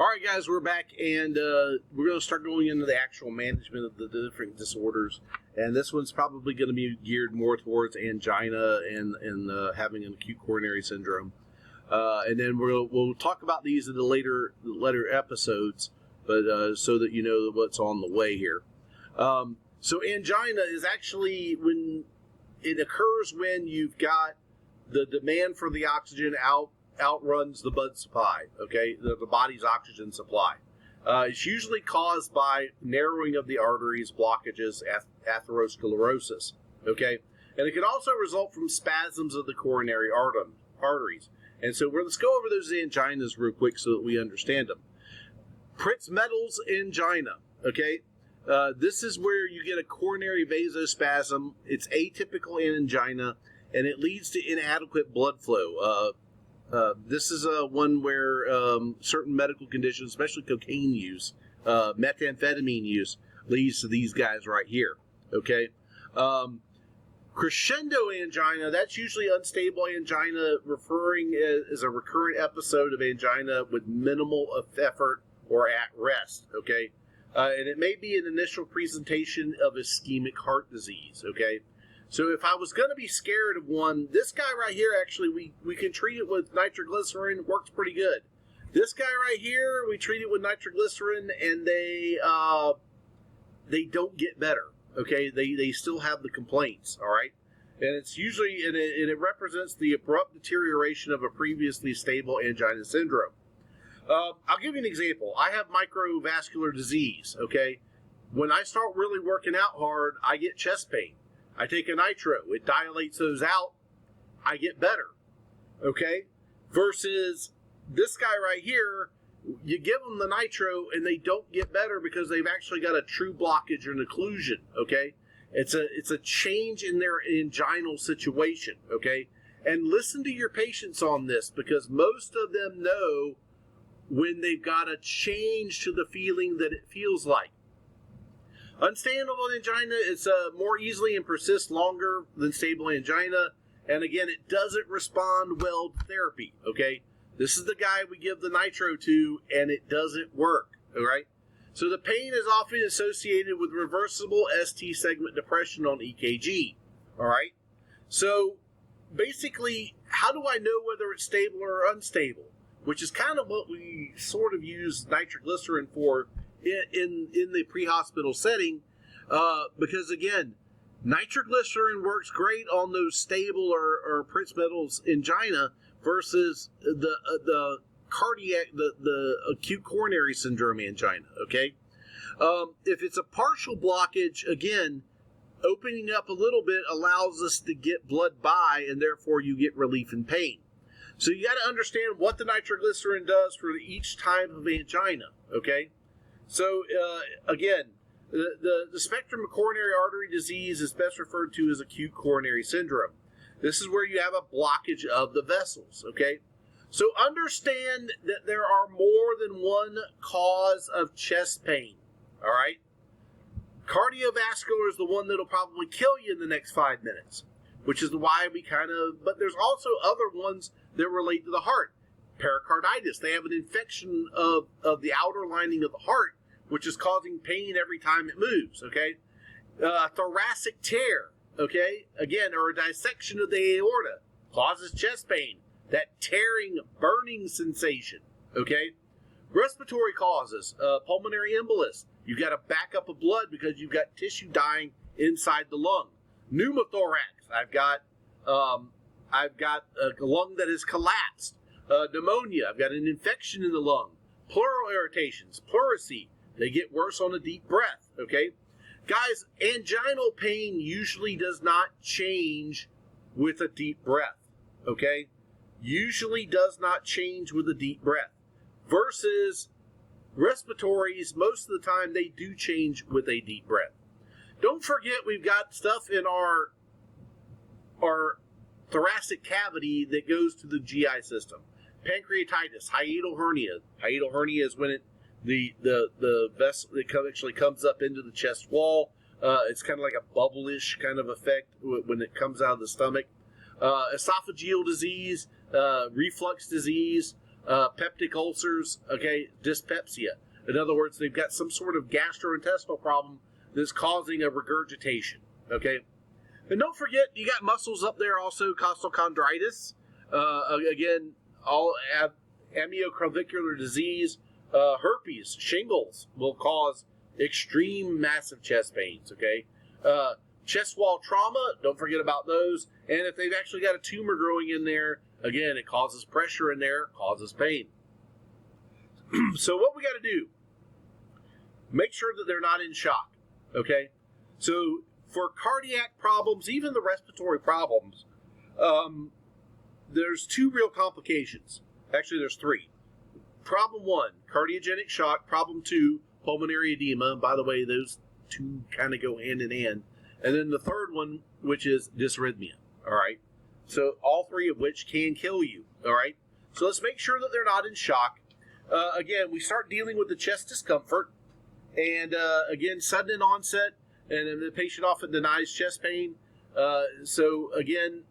All right, guys, we're back, and we're going to start going into the actual management of the different disorders. And this one's probably going to be geared more towards angina and having an acute coronary syndrome. And then we'll talk about these in the later episodes, but so that you know what's on the way here. So angina is actually when it occurs when you've got the demand for the oxygen outruns the blood supply, okay, the body's oxygen supply. It's usually caused by narrowing of the arteries, blockages, atherosclerosis, okay? And it can also result from spasms of the coronary arteries. And so let's go over those anginas real quick so that we understand them. Prinzmetal's angina, okay? This is where you get a coronary vasospasm. It's atypical angina, and it leads to inadequate blood flow. This is one where certain medical conditions, especially cocaine use, methamphetamine use, leads to these guys right here, okay? Crescendo angina, that's usually unstable angina, referring as a recurrent episode of angina with minimal effort or at rest, okay? And it may be an initial presentation of ischemic heart disease, okay? So if I was going to be scared of one, this guy right here, actually, we can treat it with nitroglycerin. Works pretty good. This guy right here, we treat it with nitroglycerin, and they don't get better. Okay, they still have the complaints. All right, and it's usually and it represents the abrupt deterioration of a previously stable angina syndrome. I'll give you an example. I have microvascular disease. Okay, when I start really working out hard, I get chest pain. I take a nitro, it dilates those out, I get better, okay? Versus this guy right here, you give them the nitro and they don't get better because they've actually got a true blockage or an occlusion, okay? It's a change in their anginal situation, okay? And listen to your patients on this, because most of them know when they've got a change to the feeling that it feels like. Unstable angina is more easily and persists longer than stable angina. And again, it doesn't respond well to therapy, okay? This is the guy we give the nitro to, and it doesn't work, all right? So the pain is often associated with reversible ST segment depression on EKG, all right? So basically, how do I know whether it's stable or unstable? Which is kind of what we sort of use nitroglycerin for in the pre-hospital setting, because again, nitroglycerin works great on those stable or Prinzmetal's angina versus the cardiac, the acute coronary syndrome angina. Okay, if it's a partial blockage, again, opening up a little bit allows us to get blood by, and therefore you get relief in pain. So you got to understand what the nitroglycerin does for each type of angina. Okay. So, again, the spectrum of coronary artery disease is best referred to as acute coronary syndrome. This is where you have a blockage of the vessels, okay? So understand that there are more than one cause of chest pain, all right? Cardiovascular is the one that'll probably kill you in the next 5 minutes, which is why we but there's also other ones that relate to the heart. Pericarditis, they have an infection of the outer lining of the heart, which is causing pain every time it moves, okay? Thoracic tear, okay? Again, or a dissection of the aorta causes chest pain, that tearing, burning sensation, okay? Respiratory causes, pulmonary embolus. You've got a backup of blood because you've got tissue dying inside the lung. Pneumothorax, I've got a lung that has collapsed. Pneumonia, I've got an infection in the lung. Pleural irritations, pleurisy, they get worse on a deep breath, okay? Guys, anginal pain usually does not change with a deep breath, okay? Usually does not change with a deep breath. Versus respiratories, most of the time they do change with a deep breath. Don't forget we've got stuff in our thoracic cavity that goes to the GI system. Pancreatitis, hiatal hernia. Hiatal hernia is when the vessel actually comes up into the chest wall. It's kind of like a bubble-ish kind of effect when it comes out of the stomach. Esophageal disease, reflux disease, peptic ulcers, okay, dyspepsia. In other words, they've got some sort of gastrointestinal problem that's causing a regurgitation, okay? And don't forget, you got muscles up there also, costochondritis. Again, all amyoclavicular disease, herpes, shingles will cause extreme massive chest pains, okay? Chest wall trauma, don't forget about those. And if they've actually got a tumor growing in there, again, it causes pressure in there, causes pain. So what we got to do, make sure that they're not in shock, okay? So for cardiac problems, even the respiratory problems, there's two real complications. Actually, there's three. Problem one, cardiogenic shock. Problem two, pulmonary edema. And by the way, those two kind of go hand in hand. And then the third one, which is dysrhythmia, all right? So all three of which can kill you, all right? So let's make sure that they're not in shock. Again, we start dealing with the chest discomfort. And again, sudden in onset, and the patient often denies chest pain. So again,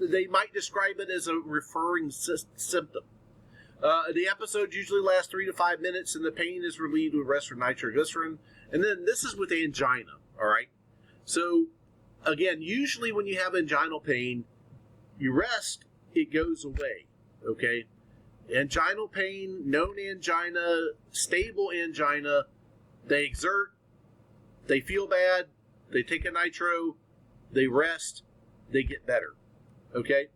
they might describe it as a referring symptom. The episodes usually last 3 to 5 minutes, and the pain is relieved with rest or nitroglycerin. And then this is with angina, all right? So, again, usually when you have anginal pain, you rest, it goes away, okay? Anginal pain, known angina, stable angina, they exert, they feel bad, they take a nitro, they rest, they get better, okay?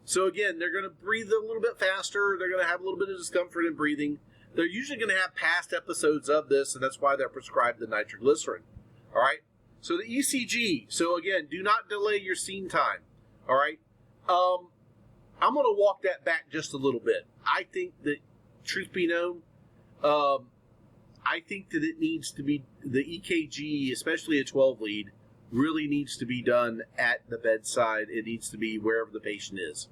So again, they're going to breathe a little bit faster, they're going to have a little bit of discomfort in breathing. They're usually going to have past episodes of this, and that's why they're prescribed the nitroglycerin, all right? So the ECG, so again, do not delay your scene time, all right? I'm going to walk that back just a little bit. I think that, truth be known, I think that it needs to be, the EKG, especially a 12 lead, really needs to be done at the bedside. It needs to be wherever the patient is.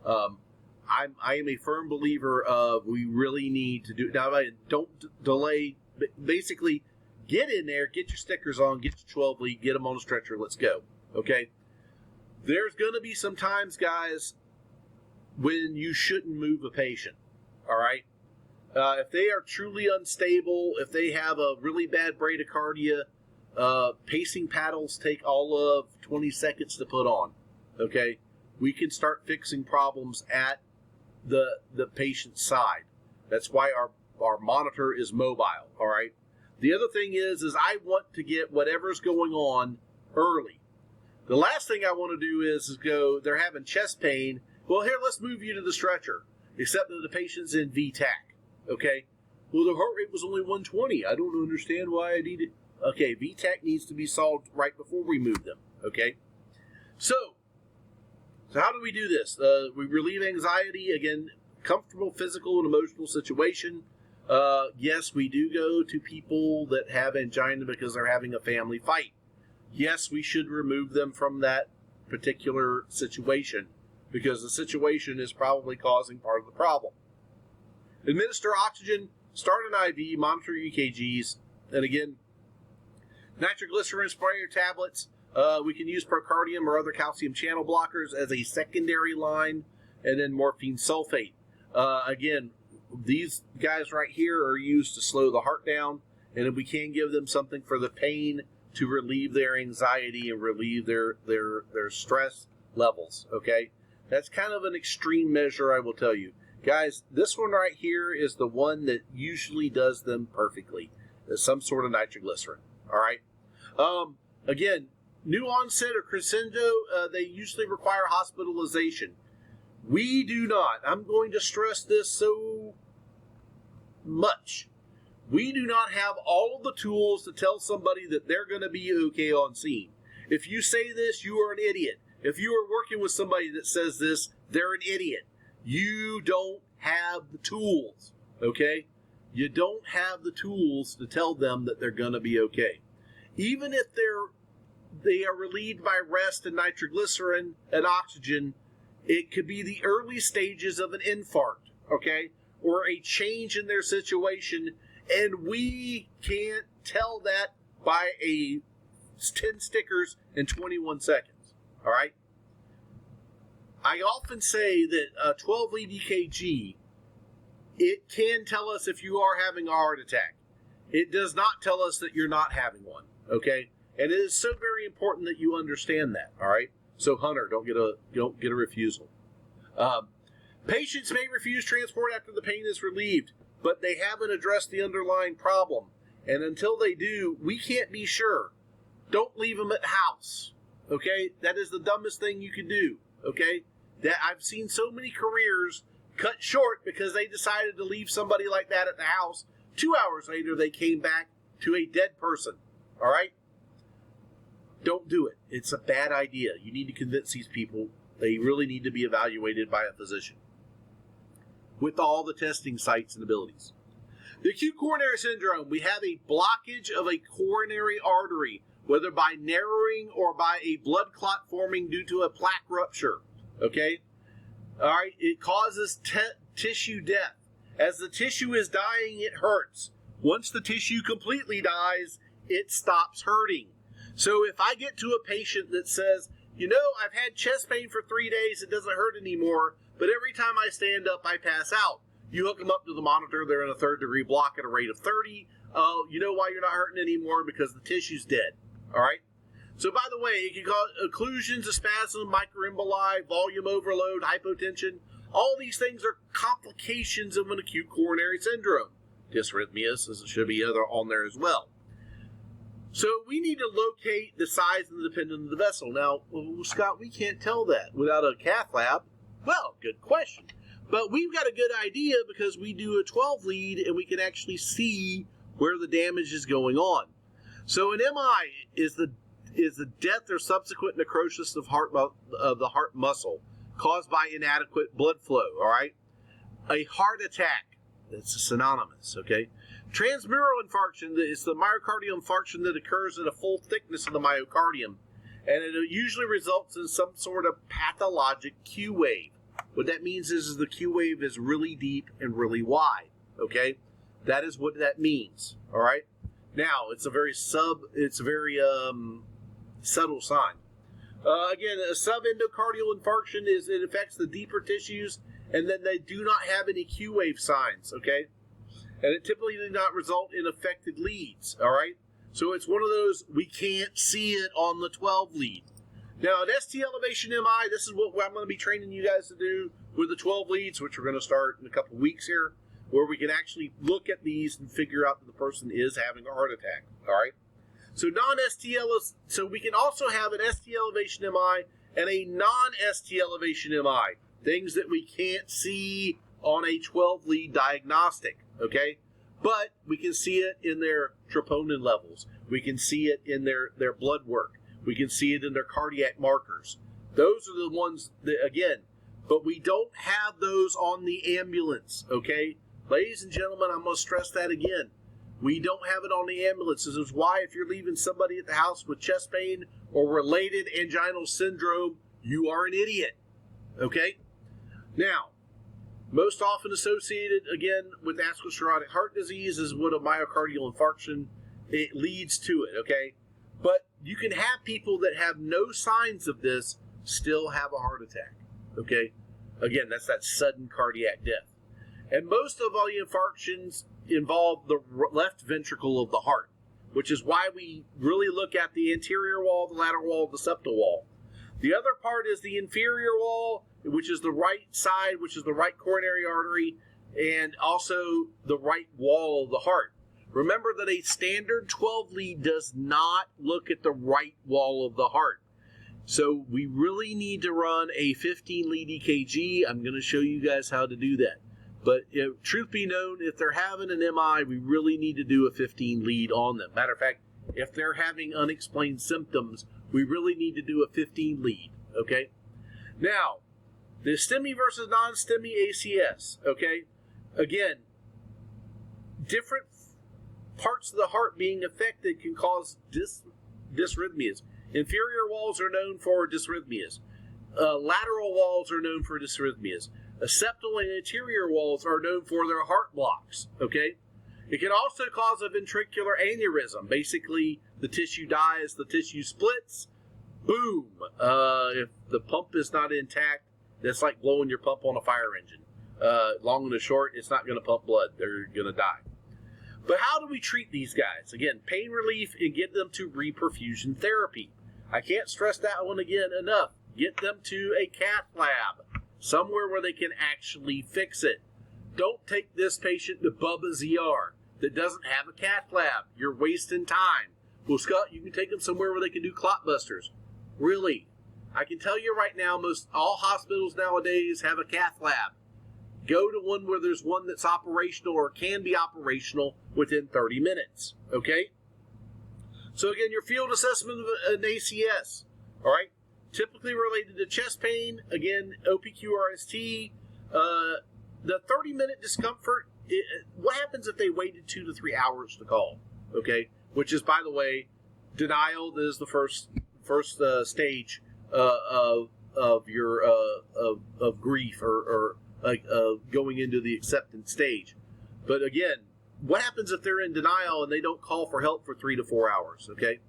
I am a firm believer of we really need to do, now don't delay, basically get in there, get your stickers on, get your 12 lead, get them on a stretcher, let's go, okay? There's going to be some times, guys, when you shouldn't move a patient, all right? If they are truly unstable, if they have a really bad bradycardia, pacing paddles take all of 20 seconds to put on, okay? We can start fixing problems at the patient's side. That's why our monitor is mobile, all right? The other thing is I want to get whatever's going on early. The last thing I want to do is go, they're having chest pain. Well, here, let's move you to the stretcher, except that the patient's in VTAC, okay? Well, the heart rate was only 120. I don't understand why I need it. Okay, VTAC needs to be solved right before we move them, okay? So how do we do this? We relieve anxiety, again, comfortable physical and emotional situation. Yes, we do go to people that have angina because they're having a family fight. Yes, we should remove them from that particular situation because the situation is probably causing part of the problem. Administer oxygen, start an IV, monitor EKGs, and again, nitroglycerin sprayer tablets. We can use procardium or other calcium channel blockers as a secondary line, and then morphine sulfate. Again, these guys right here are used to slow the heart down, and if we can give them something for the pain to relieve their anxiety and relieve their stress levels, okay? That's kind of an extreme measure, I will tell you. Guys, this one right here is the one that usually does them perfectly. There's some sort of nitroglycerin, all right? Again, new onset or crescendo, they usually require hospitalization. We do not. I'm going to stress this so much. We do not have all of the tools to tell somebody that they're going to be okay on scene. If you say this, you are an idiot. If you are working with somebody that says this, they're an idiot. You don't have the tools, okay? You don't have the tools to tell them that they're going to be okay. Even if they are relieved by rest and nitroglycerin and oxygen, it could be the early stages of an infarct, okay? Or a change in their situation, and we can't tell that by 10 stickers in 21 seconds, all right? I often say that a 12-lead EKG It can tell us if you are having a heart attack. It does not tell us that you're not having one, okay? And it is so very important that you understand that, all right? So, Hunter, don't get a refusal. Patients may refuse transport after the pain is relieved, but they haven't addressed the underlying problem. And until they do, we can't be sure. Don't leave them at the house, okay? That is the dumbest thing you can do, okay? That I've seen so many careers cut short because they decided to leave somebody like that at the house. 2 hours later, they came back to a dead person, all right? Don't do it. It's a bad idea. You need to convince these people they really need to be evaluated by a physician with all the testing sites and abilities. The acute coronary syndrome, we have a blockage of a coronary artery, whether by narrowing or by a blood clot forming due to a plaque rupture, okay? All right, it causes tissue death. As the tissue is dying, it hurts. Once the tissue completely dies, it stops hurting. So if I get to a patient that says, I've had chest pain for 3 days, it doesn't hurt anymore, but every time I stand up, I pass out. You hook them up to the monitor, they're in a third-degree block at a rate of 30. You know why you're not hurting anymore? Because the tissue's dead, all right? So, by the way, it can cause occlusions, a spasm, microemboli, volume overload, hypotension. All these things are complications of an acute coronary syndrome. Dysrhythmias, as it should be on there as well. So we need to locate the size and the dependence of the vessel. Now, Scott, we can't tell that without a cath lab. Well, good question. But we've got a good idea because we do a 12 lead and we can actually see where the damage is going on. So an MI is the death or subsequent necrosis of the heart muscle caused by inadequate blood flow, all right? A heart attack, that's synonymous, okay? Transmural infarction is the myocardial infarction that occurs at a full thickness of the myocardium, and it usually results in some sort of pathologic Q wave. What that means is the Q wave is really deep and really wide, okay? That is what that means, all right? Now, it's a very subtle sign. Again, a subendocardial infarction it affects the deeper tissues, and then they do not have any Q wave signs, okay? And it typically does not result in affected leads, all right? So it's one of those, we can't see it on the 12 lead. Now, an ST elevation MI, this is what I'm going to be training you guys to do with the 12 leads, which we're going to start in a couple of weeks here, where we can actually look at these and figure out that the person is having a heart attack, all right? So so we can also have an ST elevation MI and a non-ST elevation MI, things that we can't see on a 12 lead diagnostic, okay? But we can see it in their troponin levels. We can see it in their blood work. We can see it in their cardiac markers. Those are the ones that, again, but we don't have those on the ambulance, okay? Ladies and gentlemen, I'm going to stress that again. We don't have it on the ambulance. This is why if you're leaving somebody at the house with chest pain or related anginal syndrome, you are an idiot, okay? Now, most often associated, again, with atherosclerotic heart disease is what a myocardial infarction, it leads to it, okay? But you can have people that have no signs of this still have a heart attack, okay? Again, that's that sudden cardiac death. And most of all the infarctions involve the left ventricle of the heart, which is why we really look at the anterior wall, the lateral wall, the septal wall. The other part is the inferior wall, which is the right side, which is the right coronary artery, and also the right wall of the heart. Remember that a standard 12 lead does not look at the right wall of the heart. So we really need to run a 15 lead EKG. I'm going to show you guys how to do that. But truth be known, if they're having an MI, we really need to do a 15 lead on them. Matter of fact, if they're having unexplained symptoms, we really need to do a 15 lead, okay? Now, the STEMI versus non-STEMI ACS, okay? Again, different parts of the heart being affected can cause dysrhythmias. Inferior walls are known for dysrhythmias. Lateral walls are known for dysrhythmias. Septal and anterior walls are known for their heart blocks, okay? It can also cause a ventricular aneurysm. Basically, the tissue dies, the tissue splits, boom. If the pump is not intact, that's like blowing your pump on a fire engine. Long and the short, it's not going to pump blood. They're going to die. But how do we treat these guys? Again, pain relief and get them to reperfusion therapy. I can't stress that one again enough. Get them to a cath lab, somewhere where they can actually fix it. Don't take this patient to Bubba's ER that doesn't have a cath lab. You're wasting time. Well, Scott, you can take them somewhere where they can do clot busters. Really? I can tell you right now, most all hospitals nowadays have a cath lab. Go to one where there's one that's operational or can be operational within 30 minutes. Okay? So again, your field assessment of an ACS, all right? Typically related to chest pain, again, OPQ-RST, the 30-minute discomfort. What happens if they waited 2 to 3 hours to call? Okay? Which is, by the way, denial is the first stage of your of grief or going into the acceptance stage. But again, what happens if they're in denial and they don't call for help for 3 to 4 hours? Okay.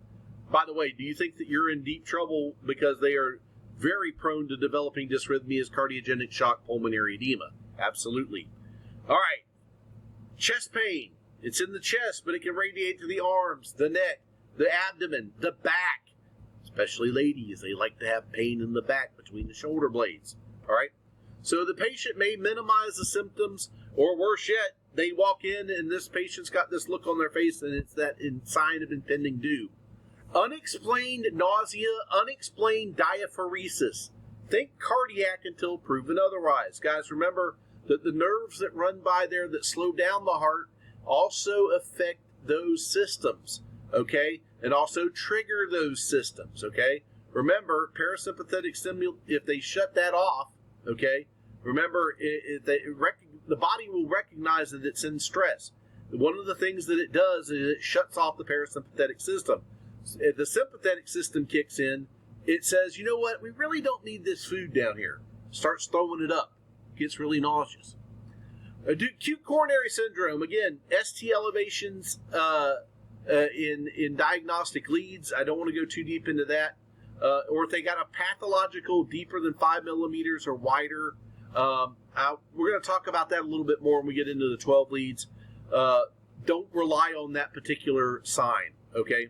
By the way, do you think that you're in deep trouble because they are very prone to developing dysrhythmias, cardiogenic shock, pulmonary edema? Absolutely. All right. Chest pain. It's in the chest, but it can radiate to the arms, the neck, the abdomen, the back. Especially ladies, they like to have pain in the back between the shoulder blades. All right. So the patient may minimize the symptoms, or worse yet, they walk in and this patient's got this look on their face and it's that sign of impending doom. Unexplained nausea, unexplained diaphoresis. Think cardiac until proven otherwise. Guys, remember that the nerves that run by there that slow down the heart also affect those systems, okay? And also trigger those systems, okay? Remember, parasympathetic stimulus, if they shut that off, okay, remember, the body will recognize that it's in stress. One of the things that it does is it shuts off the parasympathetic system. If the sympathetic system kicks in, it says, you know what, we really don't need this food down here. Starts throwing it up. Gets really nauseous. Acute coronary syndrome, again, ST elevations in diagnostic leads. I don't want to go too deep into that. Or if they got a pathological deeper than 5 millimeters or wider. We're going to talk about that a little bit more when we get into the 12 leads. Don't rely on that particular sign, okay?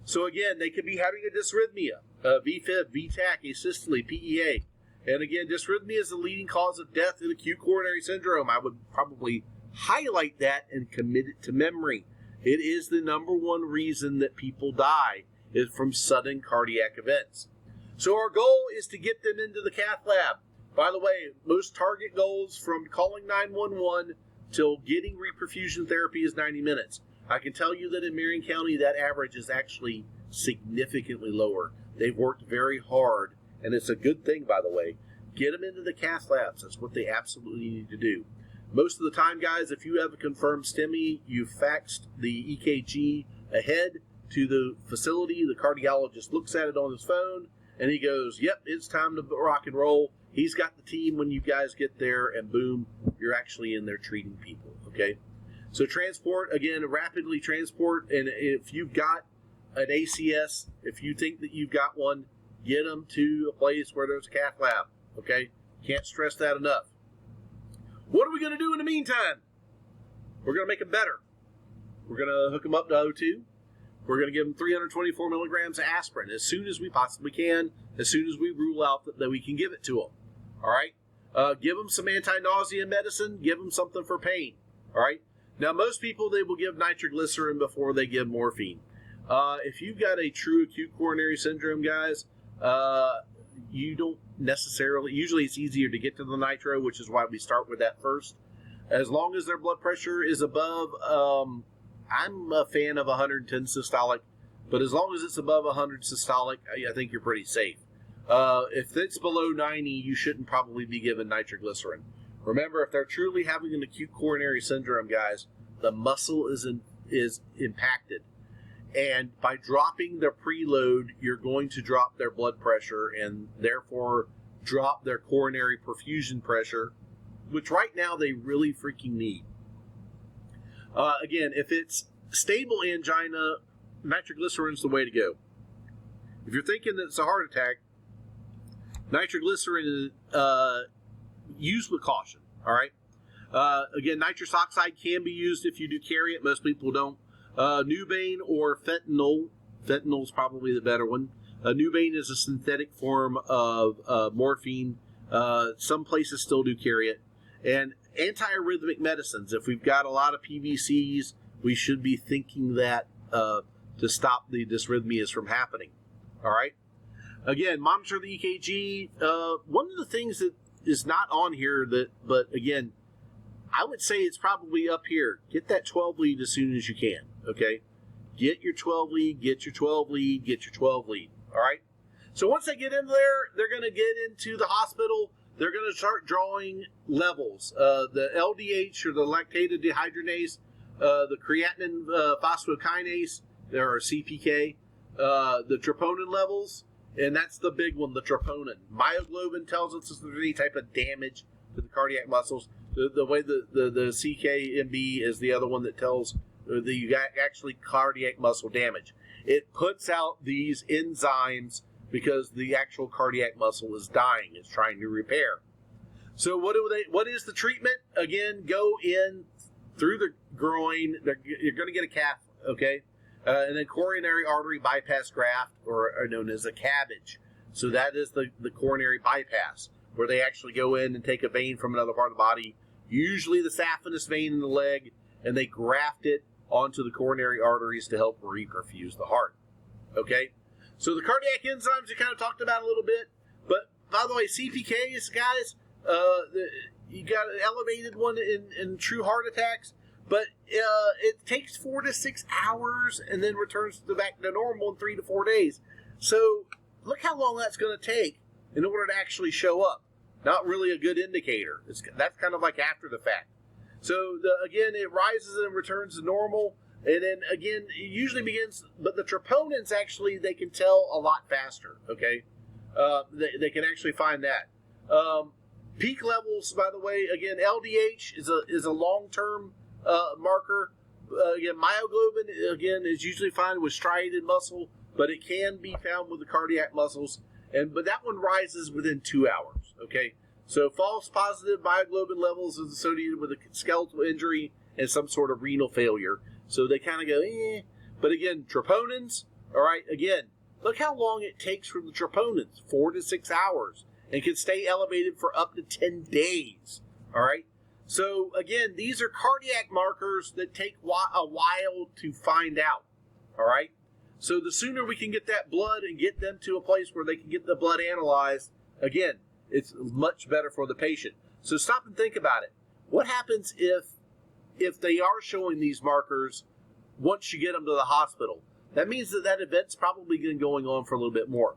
So again, they could be having a dysrhythmia, VFib, VTAC, asystole, PEA. And again, dysrhythmia is the leading cause of death in acute coronary syndrome. I would probably highlight that and commit it to memory. It is the number one reason that people die is from sudden cardiac events. So our goal is to get them into the cath lab. By the way, most target goals from calling 911 till getting reperfusion therapy is 90 minutes. I can tell you that in Marion County, that average is actually significantly lower. They've worked very hard, and it's a good thing, by the way. Get them into the cath labs. That's what they absolutely need to do. Most of the time, guys, if you have a confirmed STEMI, you faxed the EKG ahead to the facility. The cardiologist looks at it on his phone, and he goes, yep, it's time to rock and roll. He's got the team when you guys get there, and boom, you're actually in there treating people, okay? So transport, again, rapidly transport, and if you've got an ACS, if you think that you've got one, get them to a place where there's a cath lab, okay? Can't stress that enough. What are we going to do in the meantime? We're going to make them better. We're going to hook them up to O2. We're going to give them 324 milligrams of aspirin as soon as we possibly can, as soon as we rule out that we can give it to them, all right? Give them some anti-nausea medicine. Give them something for pain, all right? Now, most people, they will give nitroglycerin before they give morphine. If you've got a true acute coronary syndrome, guys, you don't necessarily, usually it's easier to get to the nitro, which is why we start with that first. As long as their blood pressure is above, I'm a fan of 110 systolic, but as long as it's above 100 systolic, I think you're pretty safe. If it's below 90, you shouldn't probably be given nitroglycerin. Remember, if they're truly having an acute coronary syndrome, guys, the muscle is impacted. And by dropping their preload, you're going to drop their blood pressure and therefore drop their coronary perfusion pressure, which right now they really freaking need. Again, if it's stable angina, nitroglycerin is the way to go. If you're thinking that it's a heart attack, nitroglycerin is used with caution, all right? Again, nitrous oxide can be used if you do carry it. Most people don't. Nubane or fentanyl. Fentanyl is probably the better one. Nubane is a synthetic form of morphine. Some places still do carry it. And antiarrhythmic medicines. If we've got a lot of PVCs, we should be thinking that to stop the dysrhythmias from happening. All right. Again, monitor the EKG. One of the things that is not on here, but again, I would say it's probably up here. Get that 12 lead as soon as you can. Okay. Get your 12 lead. Get your 12 lead. Get your 12 lead. All right. So once they get in there, they're going to get into the hospital. They're going to start drawing levels. The LDH, or the lactated dehydrogenase, the creatinine phosphokinase, or CPK, the troponin levels, and that's the big one, the troponin. Myoglobin tells us if there's any type of damage to the cardiac muscles. The way the CKMB is the other one that tells that you got actually cardiac muscle damage. It puts out these enzymes because the actual cardiac muscle is dying. It's trying to repair. So what is the treatment? Again, go in through the groin. You're going to get a cath, okay? And then coronary artery bypass graft, or known as a cabbage. So that is the coronary bypass, where they actually go in and take a vein from another part of the body, usually the saphenous vein in the leg, and they graft it onto the coronary arteries to help reperfuse the heart. Okay? So the cardiac enzymes we kind of talked about a little bit, but by the way, CPKs, guys, you got an elevated one in true heart attacks, but it takes 4 to 6 hours and then returns back to normal in 3 to 4 days. So look how long that's going to take in order to actually show up. Not really a good indicator. That's kind of like after the fact. So again, it rises and returns to normal. And then again, it usually begins, but the troponins actually, they can tell a lot faster, okay? They can actually find that. Peak levels, by the way, again, LDH is a long-term marker. Again, myoglobin, again, is usually found with striated muscle, but it can be found with the cardiac muscles. But that one rises within 2 hours, okay? So false positive myoglobin levels is associated with a skeletal injury and some sort of renal failure. So they kind of go, eh. But again, troponins, all right, again, look how long it takes for the troponins, 4 to 6 hours, and can stay elevated for up to 10 days, all right? So again, these are cardiac markers that take a while to find out, all right? So the sooner we can get that blood and get them to a place where they can get the blood analyzed, again, it's much better for the patient. So stop and think about it. What happens if they are showing these markers once you get them to the hospital? That means that event's probably been going on for a little bit more.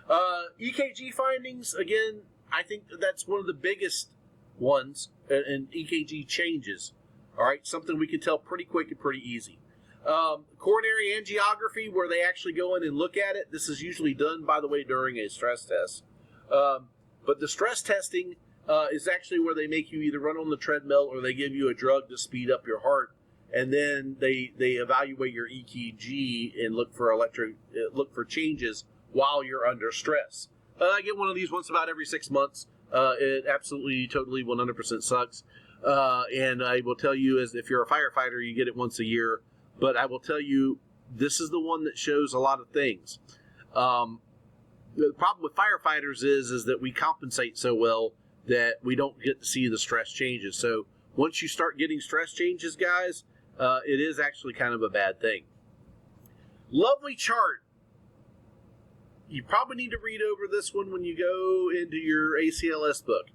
EKG findings, again, I think that's one of the biggest ones, and EKG changes. All right, something we can tell pretty quick and pretty easy. Coronary angiography, where they actually go in and look at it. This is usually done, by the way, during a stress test. But the stress testing is actually where they make you either run on the treadmill or they give you a drug to speed up your heart, and then they evaluate your EKG and look for changes while you're under stress. I get one of these once about every 6 months. It absolutely, totally, 100% sucks. And I will tell you, as if you're a firefighter, you get it once a year. But I will tell you, this is the one that shows a lot of things. The problem with firefighters is that we compensate so well that we don't get to see the stress changes. So once you start getting stress changes, guys, it is actually kind of a bad thing. Lovely chart. You probably need to read over this one when you go into your ACLS book.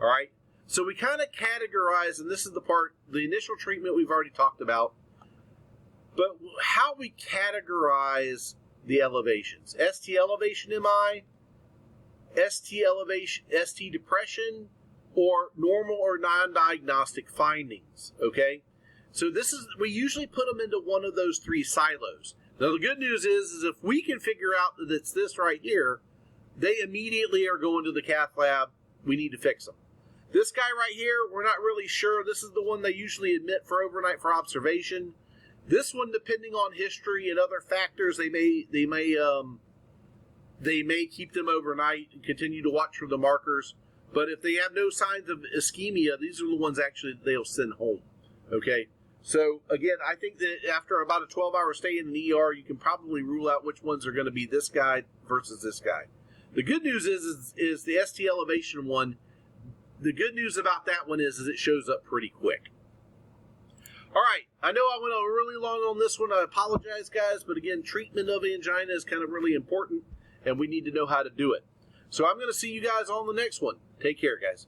All right. So we kind of categorize, and this is the part, the initial treatment we've already talked about, but how we categorize the elevations. ST elevation MI, ST elevation, ST depression, or normal or non-diagnostic findings, okay? So we usually put them into one of those 3 silos. Now the good news is if we can figure out that it's this right here, they immediately are going to the cath lab. We need to fix them. This guy right here, we're not really sure. This is the one they usually admit for overnight for observation. This one, depending on history and other factors, they may keep them overnight and continue to watch for the markers. But if they have no signs of ischemia, these are the ones actually they'll send home. Okay? So, again, I think that after about a 12-hour stay in the ER, you can probably rule out which ones are going to be this guy versus this guy. The good news is the ST elevation one. The good news about that one is it shows up pretty quick. All right, I know I went really long on this one. I apologize, guys, but again, treatment of angina is kind of really important, and we need to know how to do it. So I'm going to see you guys on the next one. Take care, guys.